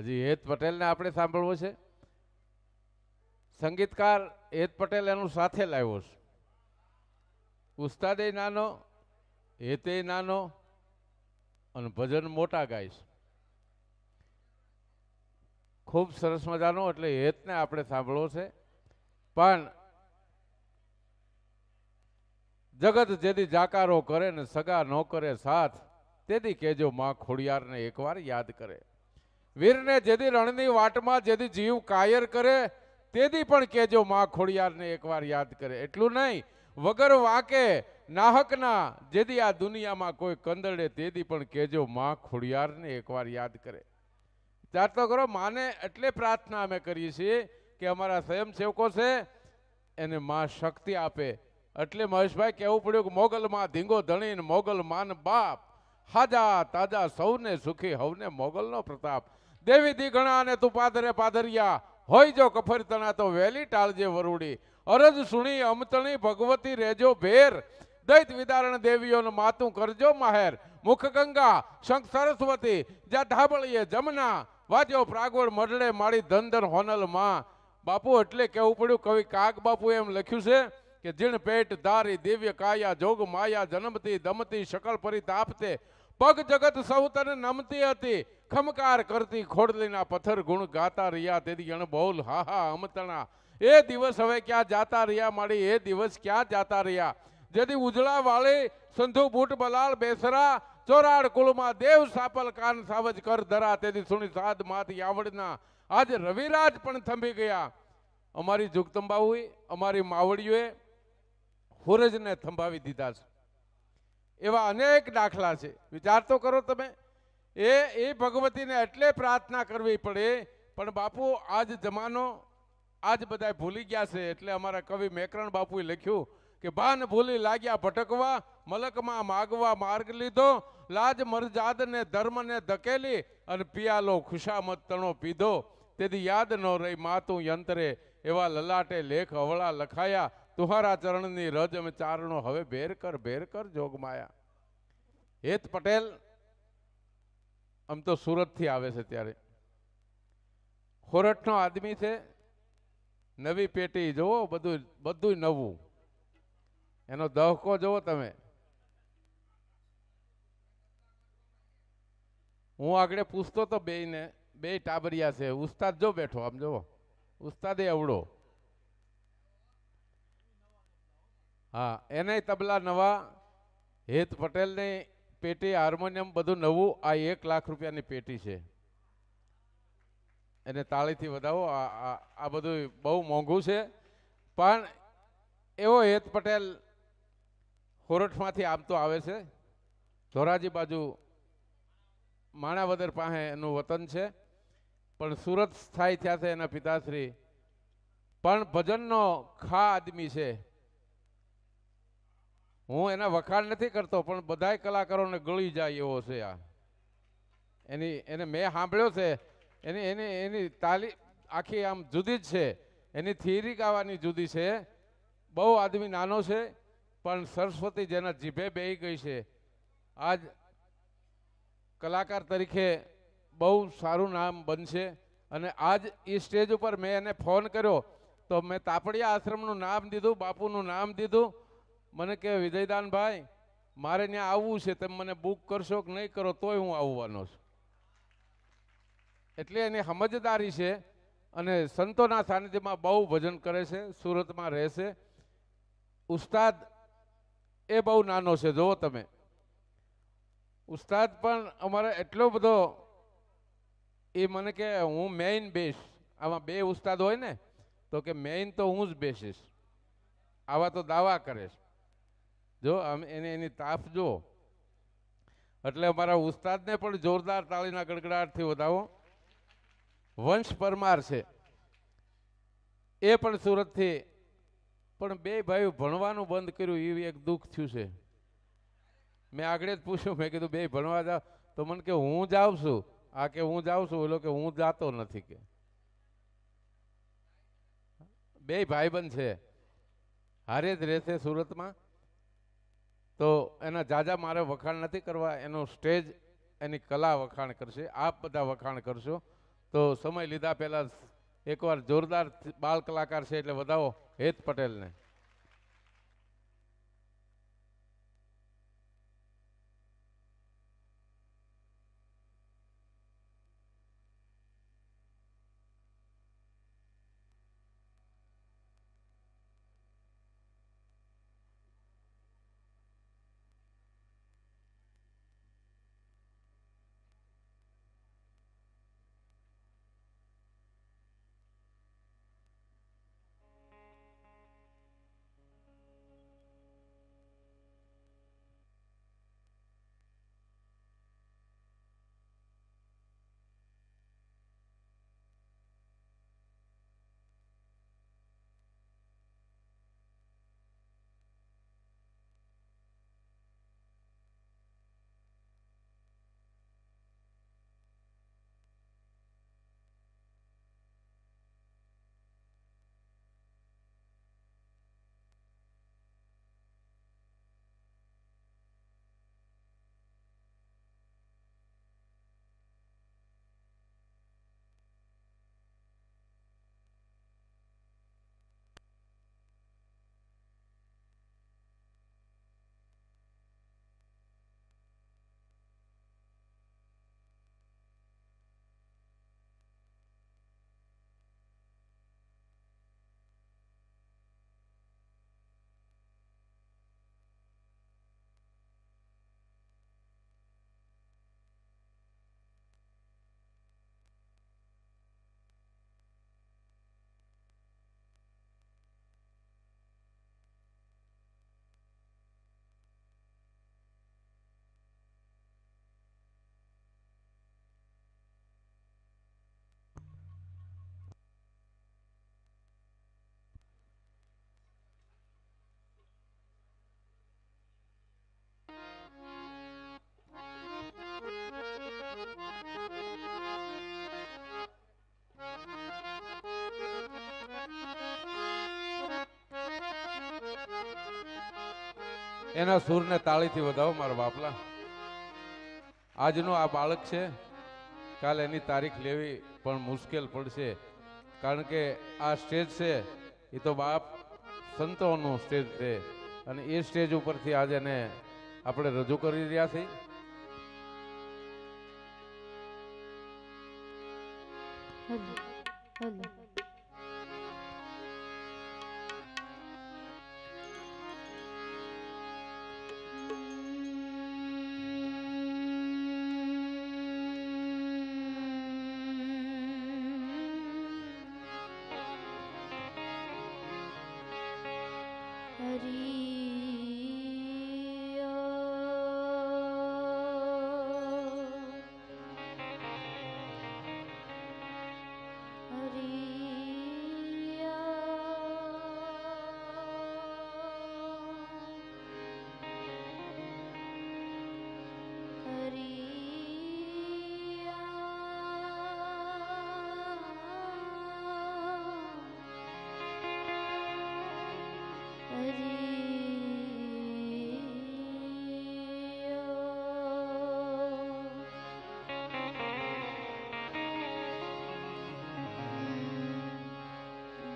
હજી હેત પટેલને આપણે સાંભળવો છે. સંગીતકાર હેત પટેલ એનું સાથે લાવ્યો છે. ઉસ્તાદે નાનો, હેતે નાનો અને ભજન મોટા ગાય છે. ખૂબ સરસ મજાનો, એટલે હેતને આપણે સાંભળવો છે. પણ જગત જેથી જાકારો કરે ને સગા ન કરે સાથ, તેથી કેજો માં ખોડિયારને એકવાર યાદ કરે. વીરને જેથી રણની વાટમાં જેથી જીવ કાયર કરે, તેથી પણ કેજો માં ખોડિયારને એકવાર યાદ કરે. એટલું નહીં, વગર વાકે નાહકના જેથી આ દુનિયામાં કોઈ કંદડે, તેથી પણ કેજો માં ખોડિયારને એકવાર યાદ કરે. ત્યાર તો કરો, માને એટલે પ્રાર્થના અમે કરીએ છીએ કે અમારા સ્વયંસેવકો છે એને માં શક્તિ આપે. એટલે મહેશભાઈ કહેવું પડ્યું કે મોગલમાં ધીંગો ધણીને મોગલ માન બાપ, હાજા તાજા સૌને સુખી હવને મોગલનો પ્રતાપ. દેવી દીગણા અને તું પાદરે પાદરિયા, હોય જો કફર તણા તો વેલી ટાળજે વરુડી. અરજ સુણી અમતણી ભગવતી રેજો ભેર, દૈત વિદારણ દેવીઓનું માતું કરજો માહેર. મુખ ગંગા શંખ સરસ્વતી જ્યાં ધાબળીએ જમના, વાજ્યો પ્રાગવડ મઢડે માળી ધન હોનલ માં. બાપુ એટલે કહેવું પડ્યું, કવિ કાગ બાપુ એમ લખ્યું છે કે જીણ પેટ ધારી દિવ્ય કાયા જોગ માયા, જન્મતી દમતી શકળ પરિતાપતે, પગ જગત સૌ તને નમતી હતી, ખમકાર કરતી ખોડલીના પથ્થર ગુણ ગાતા રહ્યા. તેથી અણબોલ હાહા અમતણા, એ દિવસ હવે ક્યાં જાતા રહ્યા માડી, એ દિવસ ક્યાં જાતા રહ્યા. જેથી ઉજળા વાળી સંધુ બૂટ બલાલ બેસરા, ચોરાડ કુળમાં દેવ સાપલ કાન સાવજ કર ધરા. તેથી સુણી સાદ માથી આવડના આજ રવિરાજ પણ થંભી ગયા. અમારી જુગતંબાઓએ, અમારી માવડીઓએ હુરજને થંભાવી દીધા છે. એવા અનેક દાખલા છે. વિચાર તો કરો તમે. એ ભગવતીને એટલે પ્રાર્થના કરવી પડે. પણ બાપુ આજ જમાનો, આજ બધા ભૂલી ગયા છે. એટલે અમારા કવિ મેકરણ બાપુએ લખ્યું કે ભાન ભૂલી લાગ્યા ભટકવા, મલકમાં માગવા માર્ગ લીધો, લાજ મરજાદને ધર્મને ધકેલી, અને પિયાલો ખુશામત તણો પીધો. તેથી યાદ ન રહી માતું યંત્રે, એવા લલાટે લેખ અવળા લખાયા. તુહારા ચરણની રજ અમે ચારણો, હવે ભેર કર જોગમાયા. હેત પટેલ આમ તો સુરતથી આવે છે. ત્યારે ખોરઠનો આદમી છે. નવી પેટી જોવો, બધું નવું. એનો દહકો જોવો તમે. હું આગળ પૂછતો તો બેયને, બે ટાબરિયા છે. ઉસ્તાદ જો બેઠો, આમ જોવો, ઉસ્તાદે અવડો. હા, એને તબલા નવા, હેત પટેલની પેટી હાર્મોનિયમ બધું નવું. આ 1 લાખ રૂપિયાની પેટી છે. એને તાળીથી વધાવો. આ બધું બહુ મોંઘું છે. પણ એવો હેત પટેલ ખોરઠમાંથી આમ તો આવે છે. ધોરાજી બાજુ માણાવદર પાસે એનું વતન છે. પણ સુરત સ્થાયી થયા છે એના પિતાશ્રી. પણ ભજનનો ખા આદમી છે. હું એના વખાણ નથી કરતો, પણ બધાય કલાકારોને ગળી જાય એવો છે આ. એને મેં સાંભળ્યો છે. એની તાલી આખી આમ જુદી જ છે. એની થિયરી ગાવાની જુદી છે. બહુ આદમી નાનો છે, પણ સરસ્વતી જેના જીભે બેહી ગઈ છે. આજ કલાકાર તરીકે બહુ સારું નામ બનશે. અને આજ એ સ્ટેજ ઉપર મેં એને ફોન કર્યો તો મેં તાપડિયા આશ્રમનું નામ દીધું, બાપુનું નામ દીધું. મને કે વિજયદાનભાઈ, મારે ત્યાં આવવું છે, તમે મને બુક કરશો કે નહીં કરો તોય હું આવવાનો છું. એટલે એની સમજદારી છે. અને સંતોના સાનિધ્યમાં બહુ ભજન કરે છે. સુરતમાં રહેશે. ઉસ્તાદ એ બહુ નાનો છે. જુઓ તમે, ઉસ્તાદ પણ અમારે એટલો બધો, એ મને કે હું મેઇન બેસ. આમાં બે ઉસ્તાદ હોય ને, તો કે મેઇન તો હું જ બેસીશ. આવા તો દાવા કરે છે. જો એની તાપ જો. એટલે અમારા ઉસ્તાદને પણ જોરદાર તાળીના ગડગડાટથી વધાવો. વંશ પરમાર છે. એ પણ સુરતથી. પણ બે ભાઈઓ ભણવાનું બંધ કર્યું, એ એક દુઃખ થયું છે. મેં આગળ જ પૂછ્યું, મેં કીધું બે ભણવા જાવ, તો મને કે હું જાઉં છું. આ કે હું જાઉં છું, ઓલો કે હું જાતો નથી. કે બે ભાઈબંધ છે, હારે જ રહેશે સુરતમાં. તો એના જાજા મારે વખાણ નથી કરવા. એનો સ્ટેજ, એની કલા વખાણ કરશે. આપ બધા વખાણ કરશો તો સમય લીધા પહેલા એકવાર જોરદાર બાળ કલાકાર છે એટલે વધાવો હેત પટેલને. એના સૂરને તાળીથી વધાવો મારા બાપલા. આજનો આ બાળક છે, કાલે એની તારીખ લેવી પણ મુશ્કેલ પડશે, કારણ કે આ સ્ટેજ છે એ તો બાપ સંતોનું સ્ટેજ છે અને એ સ્ટેજ ઉપરથી આજે એને આપણે રજૂ કરી રહ્યા છીએ.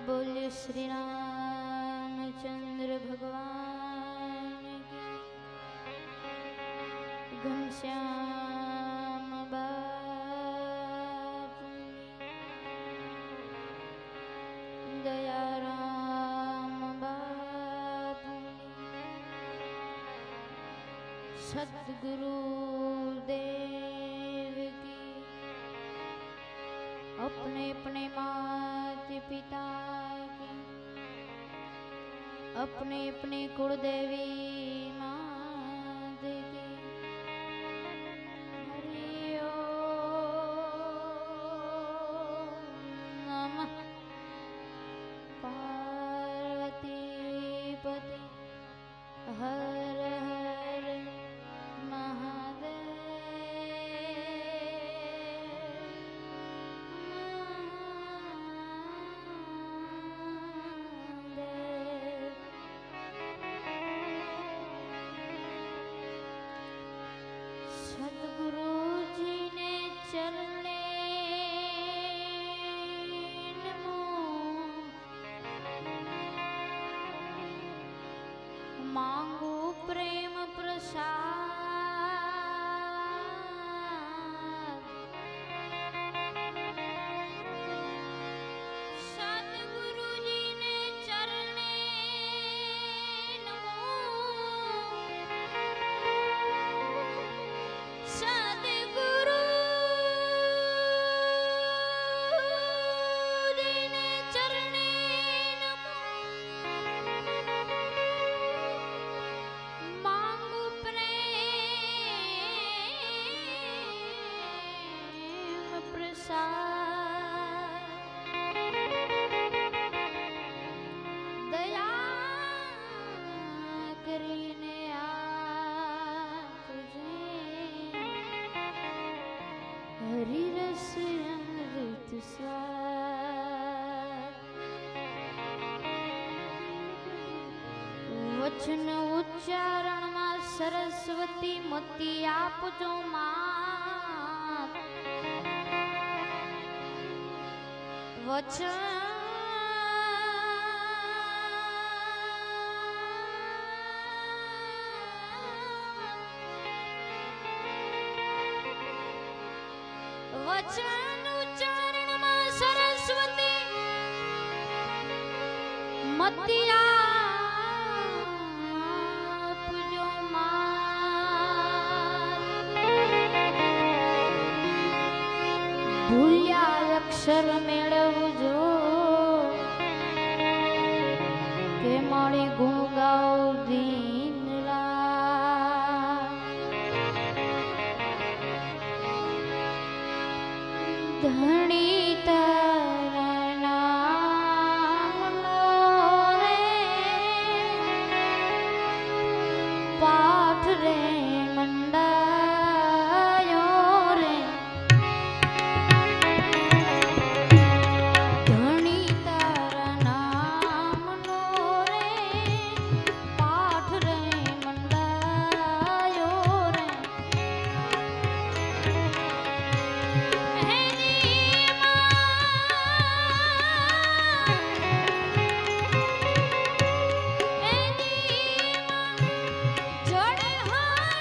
बोलिए श्री रामचंद्र भगवान की घनश्याम बाबू दयाराम बाबू सद्गुरु देव की अपने अपने माता पिता की अपने अपने कुलदेवी मात की हरि ओम नमः पार्वती पति हर हर सद्गुरु जी ने चलने માંગુ પ્રેમ પ્રસાદ સદગુરુજીને ચરણે નમો સદગુરુજીને ચરણે નમો માંગુ પ્રેમ પ્રસાદ દયા કરીને આપજે હરિરસ અમૃત સ્વાદ વચન ઉચ્ચારણમાં સરસ્વતી મતી આપજો માં વચન ઉચ્ચારણમાં સરસ્વતી મતી આપજો માં ભૂલ્યા અક્ષર મેળવજો કે મારી ગુણ ગાઓ દિન રાત ધણી તારા નામનો રે પાઠ રે મંડાયો રે ધણી તારા નામનો રે પાઠ રે મંડાયો રે જડે હા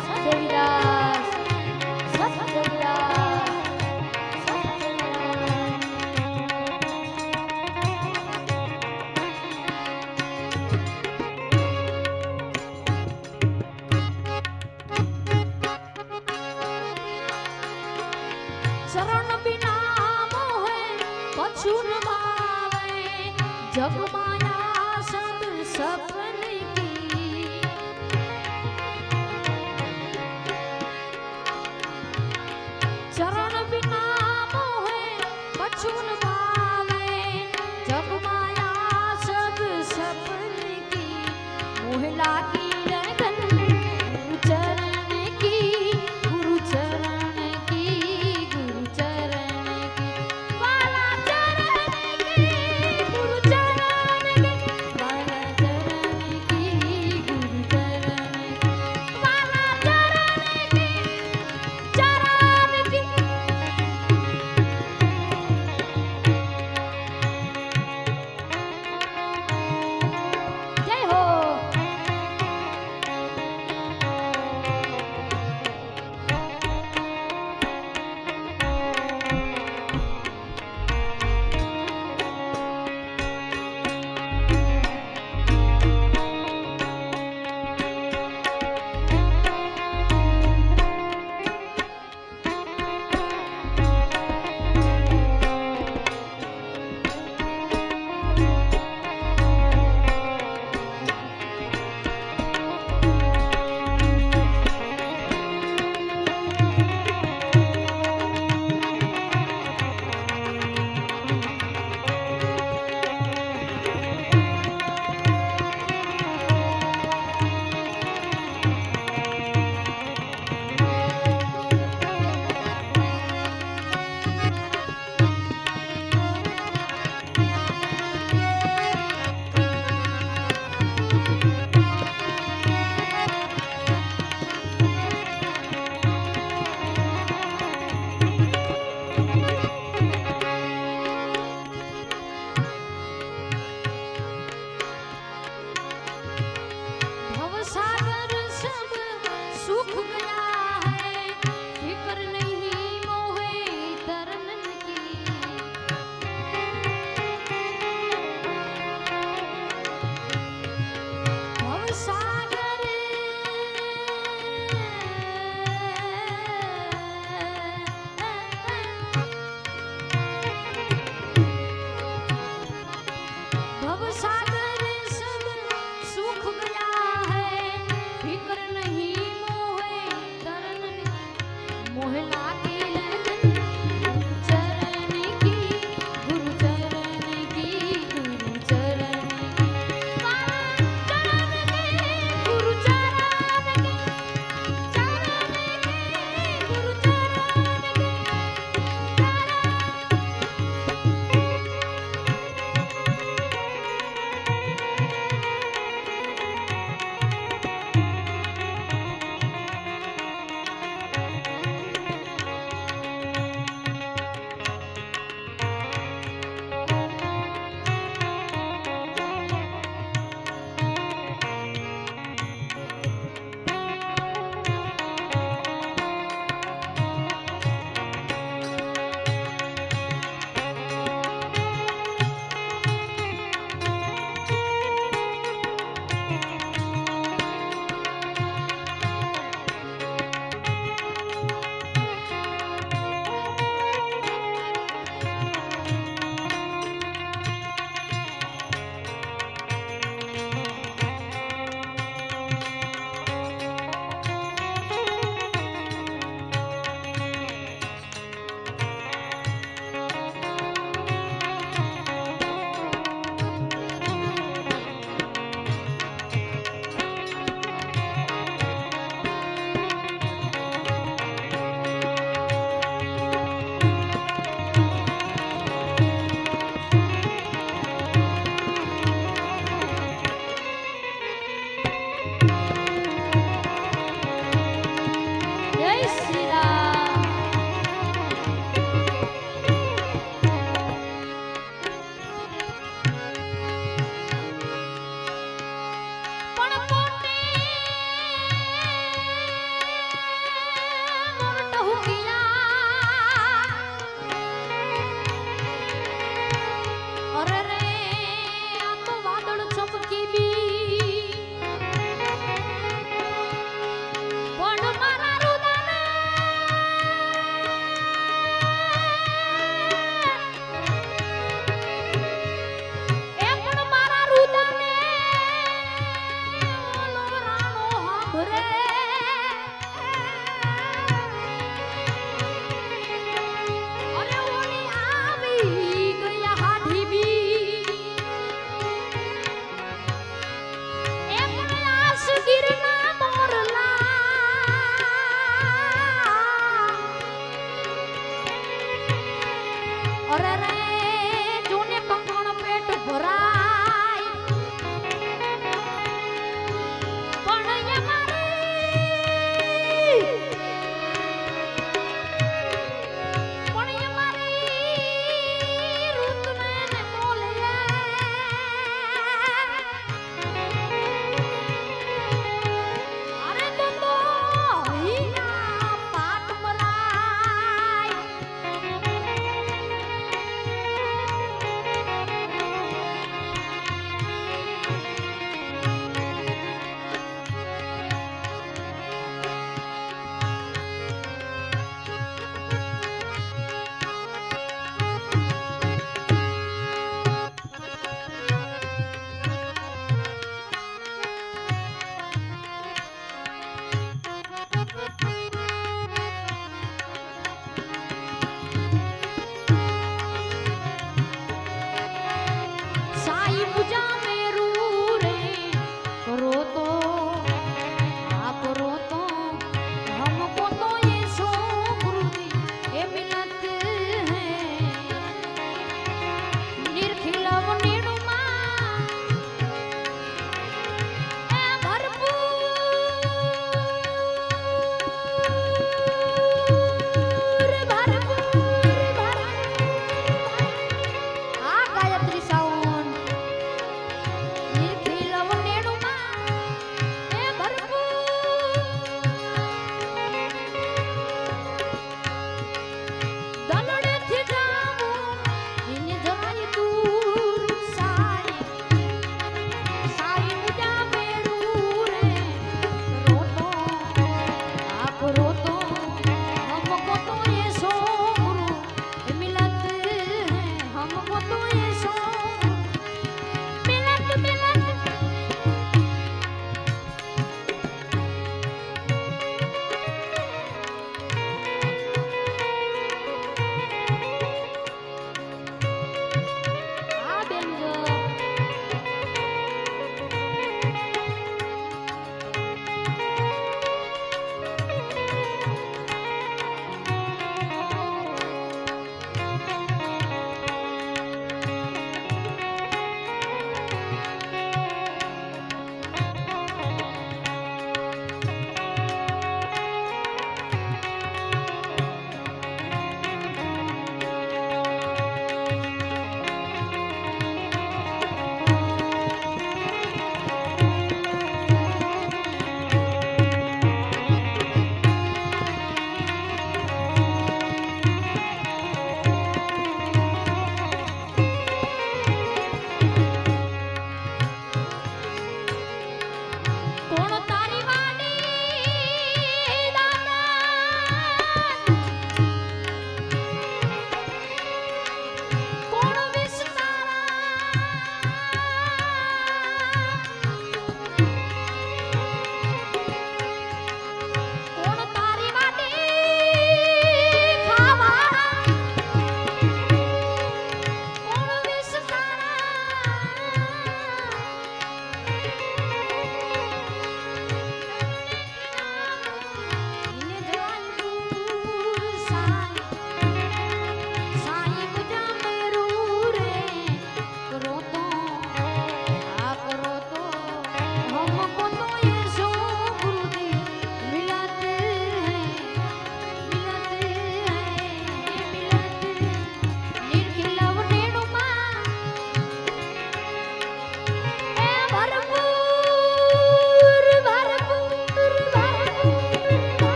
સત્યવિદાસ સત્યવિદાસ શરણ બિના મોહે કછું ન ભાવે જગ માયા સબ સપન કી શરણ બિના મોહે કછું ન ભાવે જગ માયા સબ સપન કી મોહ લાગી રગન ગુરુ ચરણ કી ગુરુ ચરણ કી ગુરુ ચરણ કી વાલા ચરણ કી ગુરુ ચરણ કી વાલા ચરણ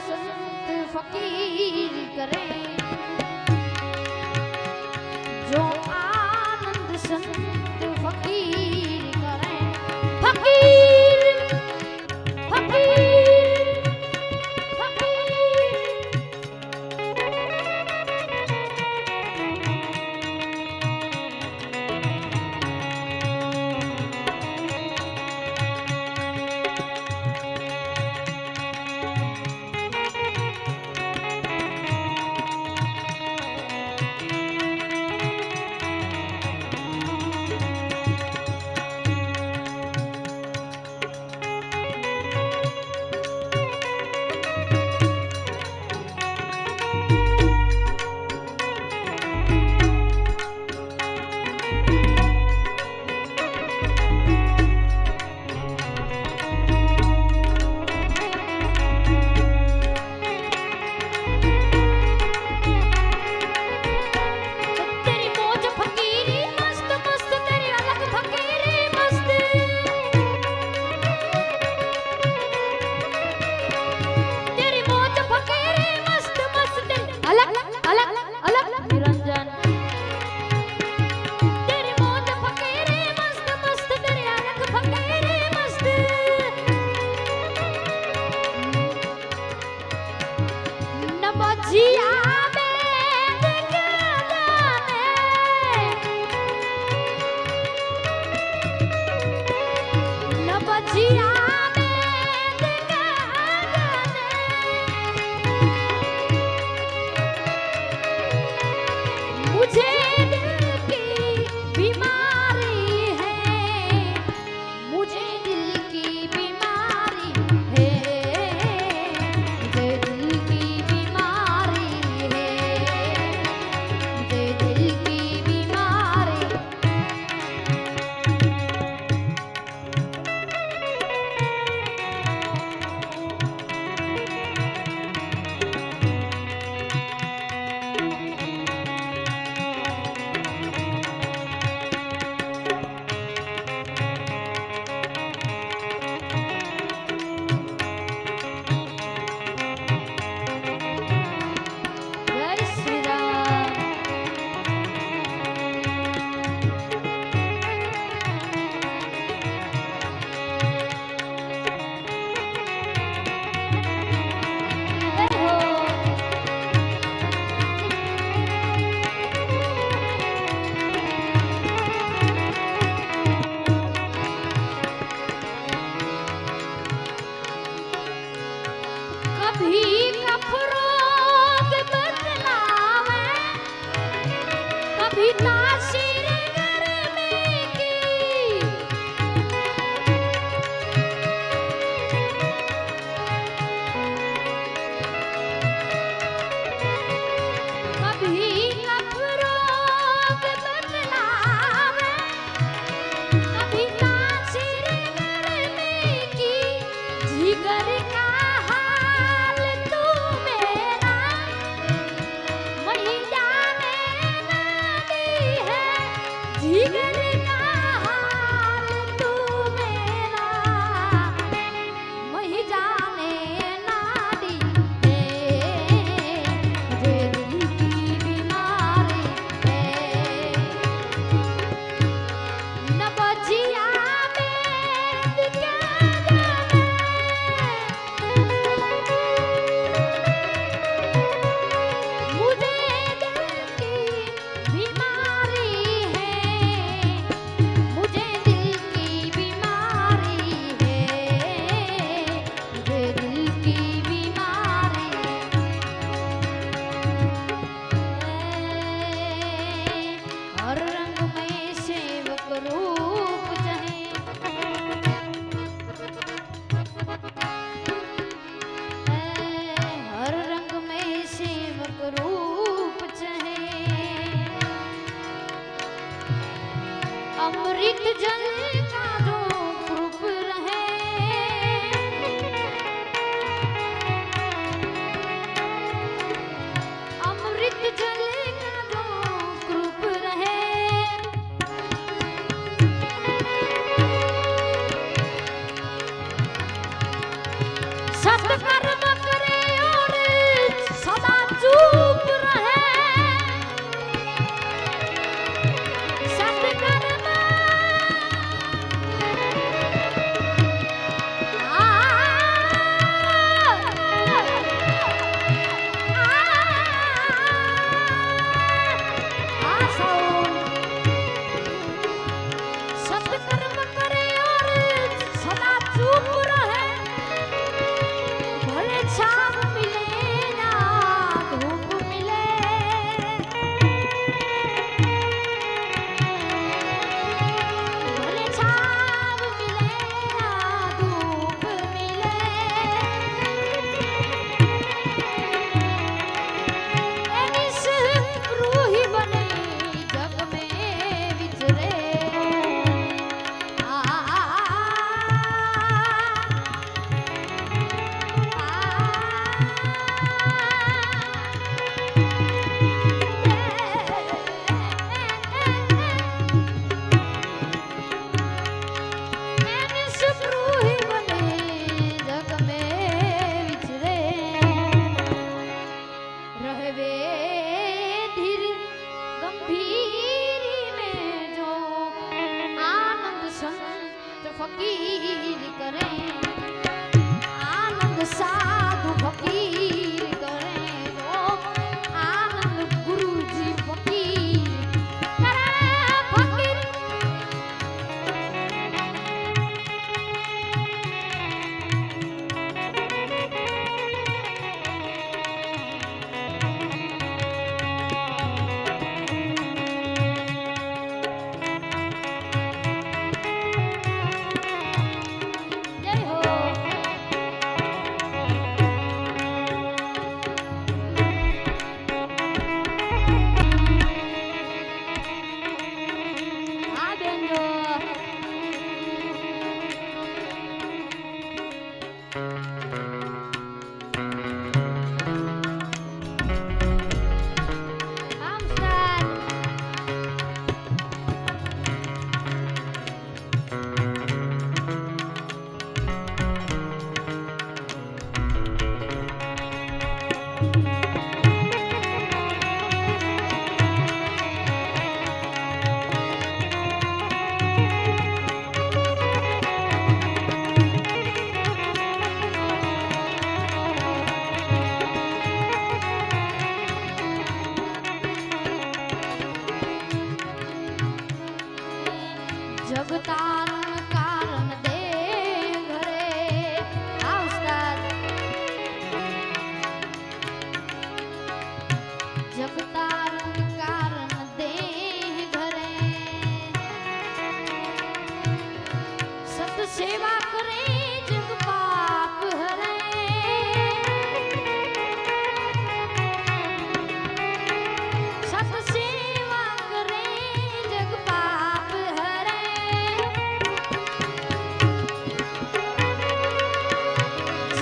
संत फकीर करे, जो आनंद संत फकीर करे। फकीर फकीर फकीर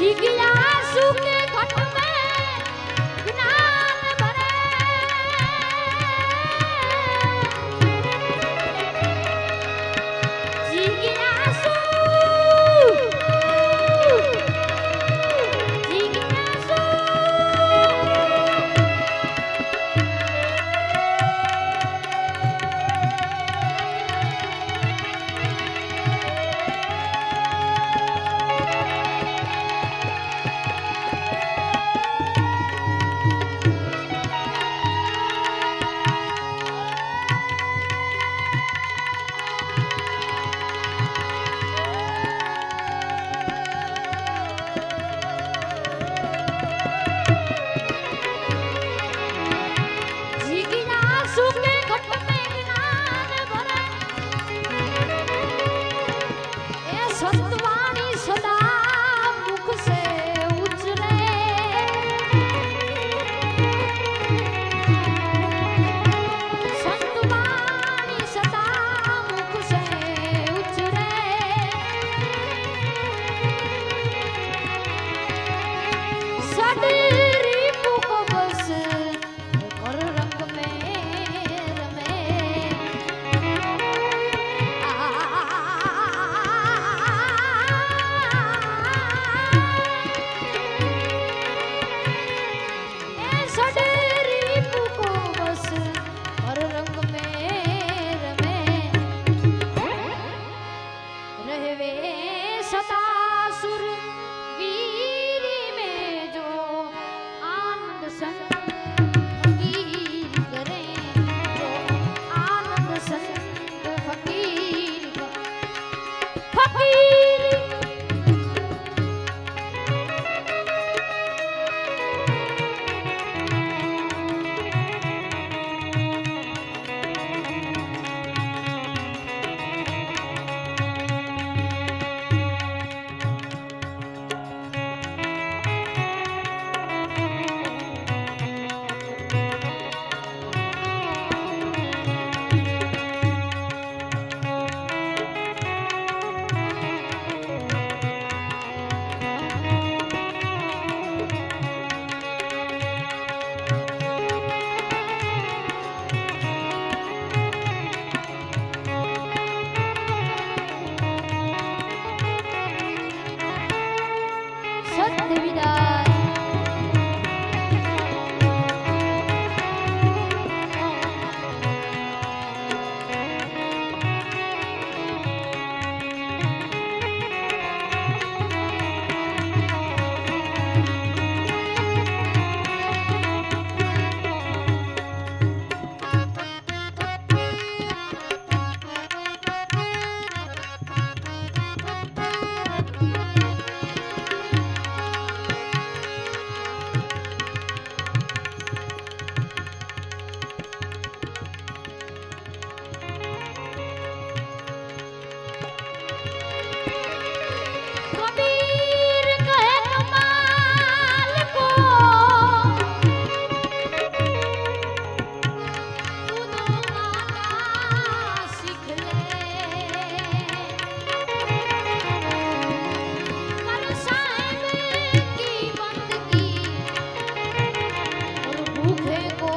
जिज्ञासु के घट में ज्ञान भरे जिज्ञासु जिज्ञासु जिज्ञासु के घट में ज्ञान भरे ए सतवाणी सदा मुख से उचरे सतवाणी सदा मुख से उचरे सदरी को बस और रंग में रमे ए सदरी को बस और रंग में रमे रहवे सदा सुर वीरी में जो आनंद संग फकीर करे जो आनंद संग फकीर फकीर सत्य विदाय कबीर कहे कमाल को तू तो गाना सीख ले कर साहिब की बंदगी और भूखे को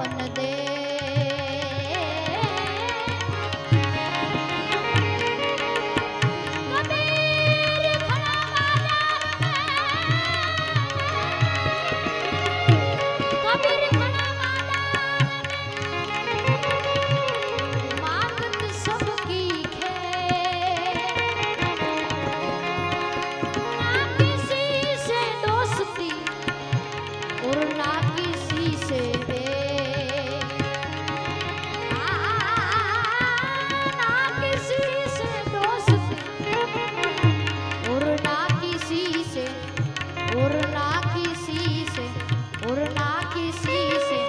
अन्न दे कबीर खड़ा कबीर खड़ा मांगत सबकी ना किसी से दोस्ती और ना किसी से ना किसी से दोस्ती और ना किसी से और ना किसी से और ना किसी से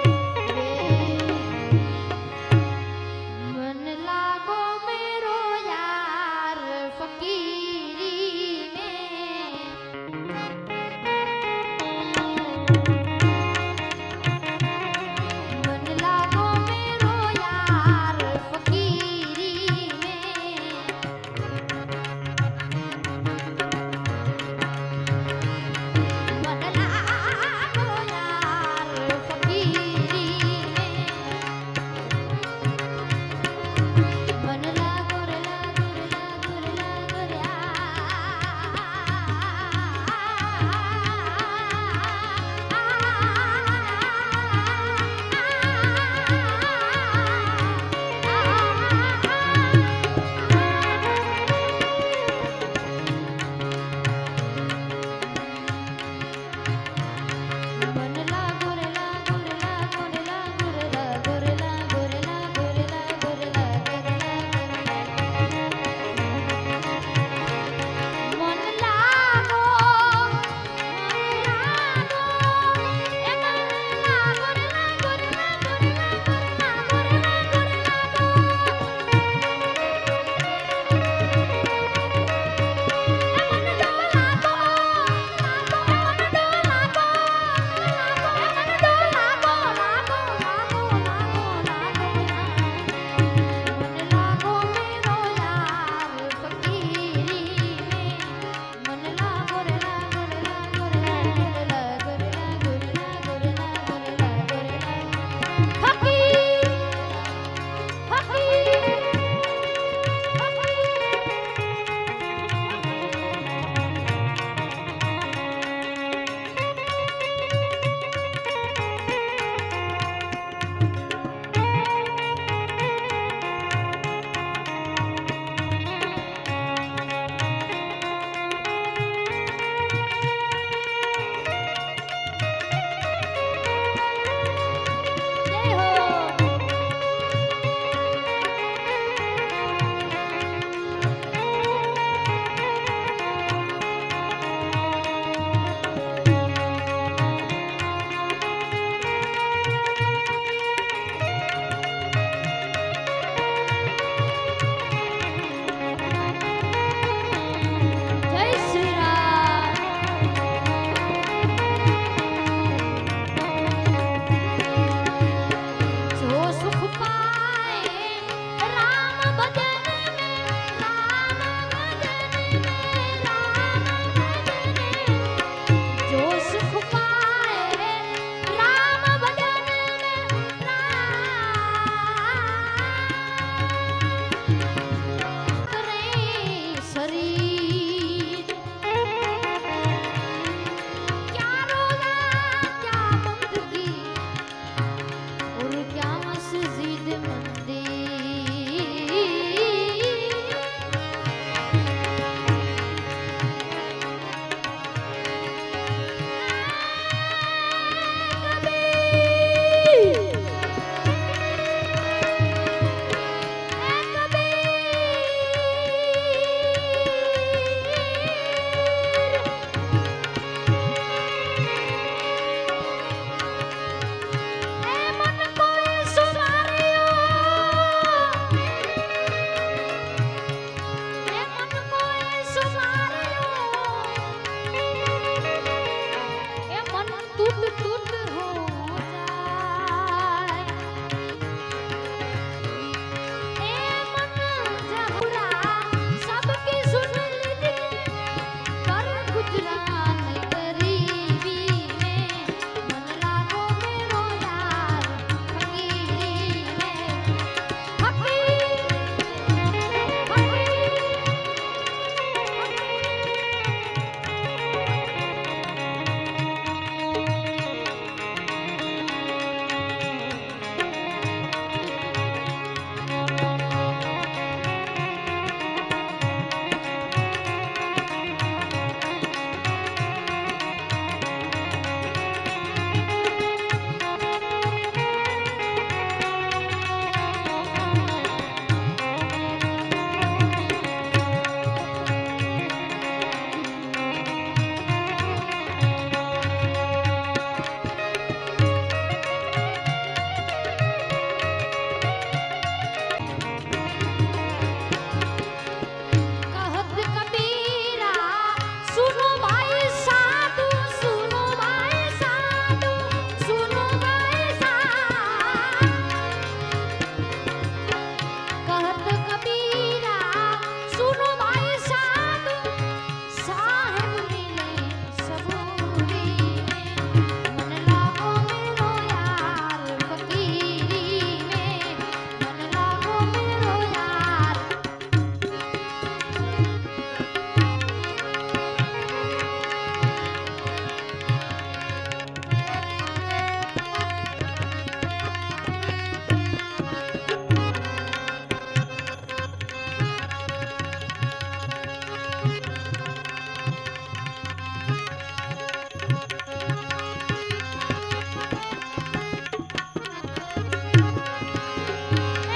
मन लागो मेरो यार फकीरी में मन लागो मेरो यार फकीरी में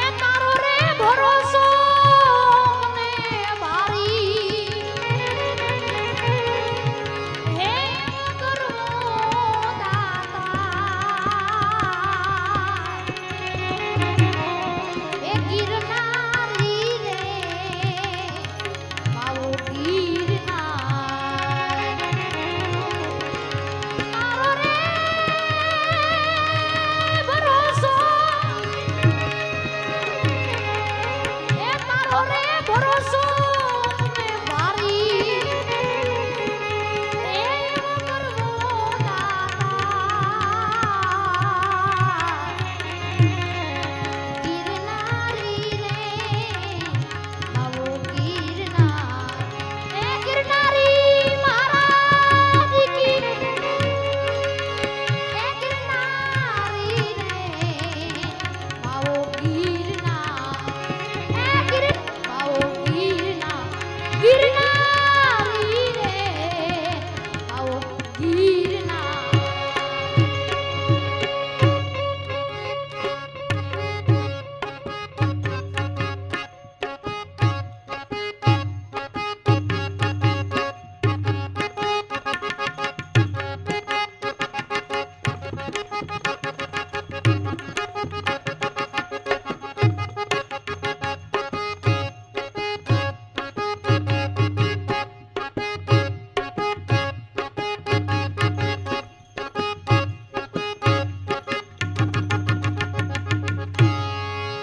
એ તારો રે ભરોસો મને ભારી હે કરવો દાતા એ ગિરનારી રે માવો ગિરનાર તારો રે ભરોસો એ તારો રે ભરોસો મને ભારી એવો કરવો દાતા ગિરનારી રે માવો ગિરનાર એ ગિરનારી મહારાજ કી એ ગિરનારી રે માવો ગિરનાર એ માવો ગિરનાર ગિરનારી રે માવો ગિરનાર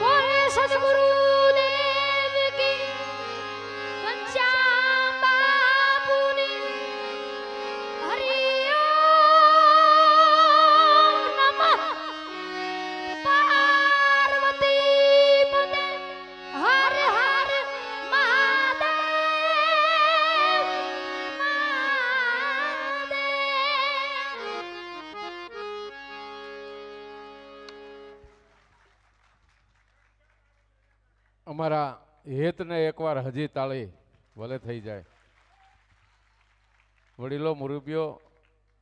બોલે સદગુરુદેવ કી ઘનશ્યામ બાપુની હરિ ઓમ નમઃ પાર્વતી પતે હર હર મહાદેવ અમારા હેતને એકવાર હજી તાળી ભલે થઈ જાય. વડીલો મુરબ્બીઓ,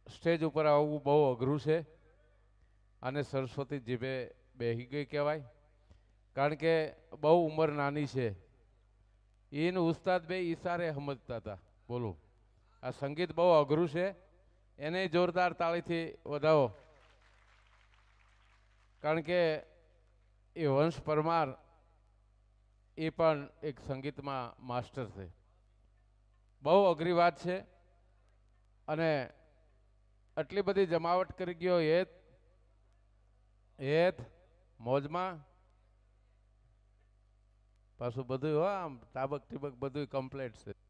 સ્ટેજ ઉપર આવવું બહુ અઘરું છે અને સરસ્વતી જીભે બેહી ગઈ કહેવાય, કારણ કે બહુ ઉંમર નાની છે. એને ઉસ્તાદ બે ઈશારે સમજતા હતા. બોલું, આ સંગીત બહુ અઘરું છે, એને જોરદાર તાળીથી વધાવો, કારણ કે એ વંશ પરમાર એ પણ એક સંગીતમાં માસ્ટર છે. બહુ અઘરી વાત છે અને આટલી બધી જમાવટ કરી ગયો હેત મોજમાં પાછું બધું આમ તાબક ટીબક બધું કમ્પ્લીટ છે.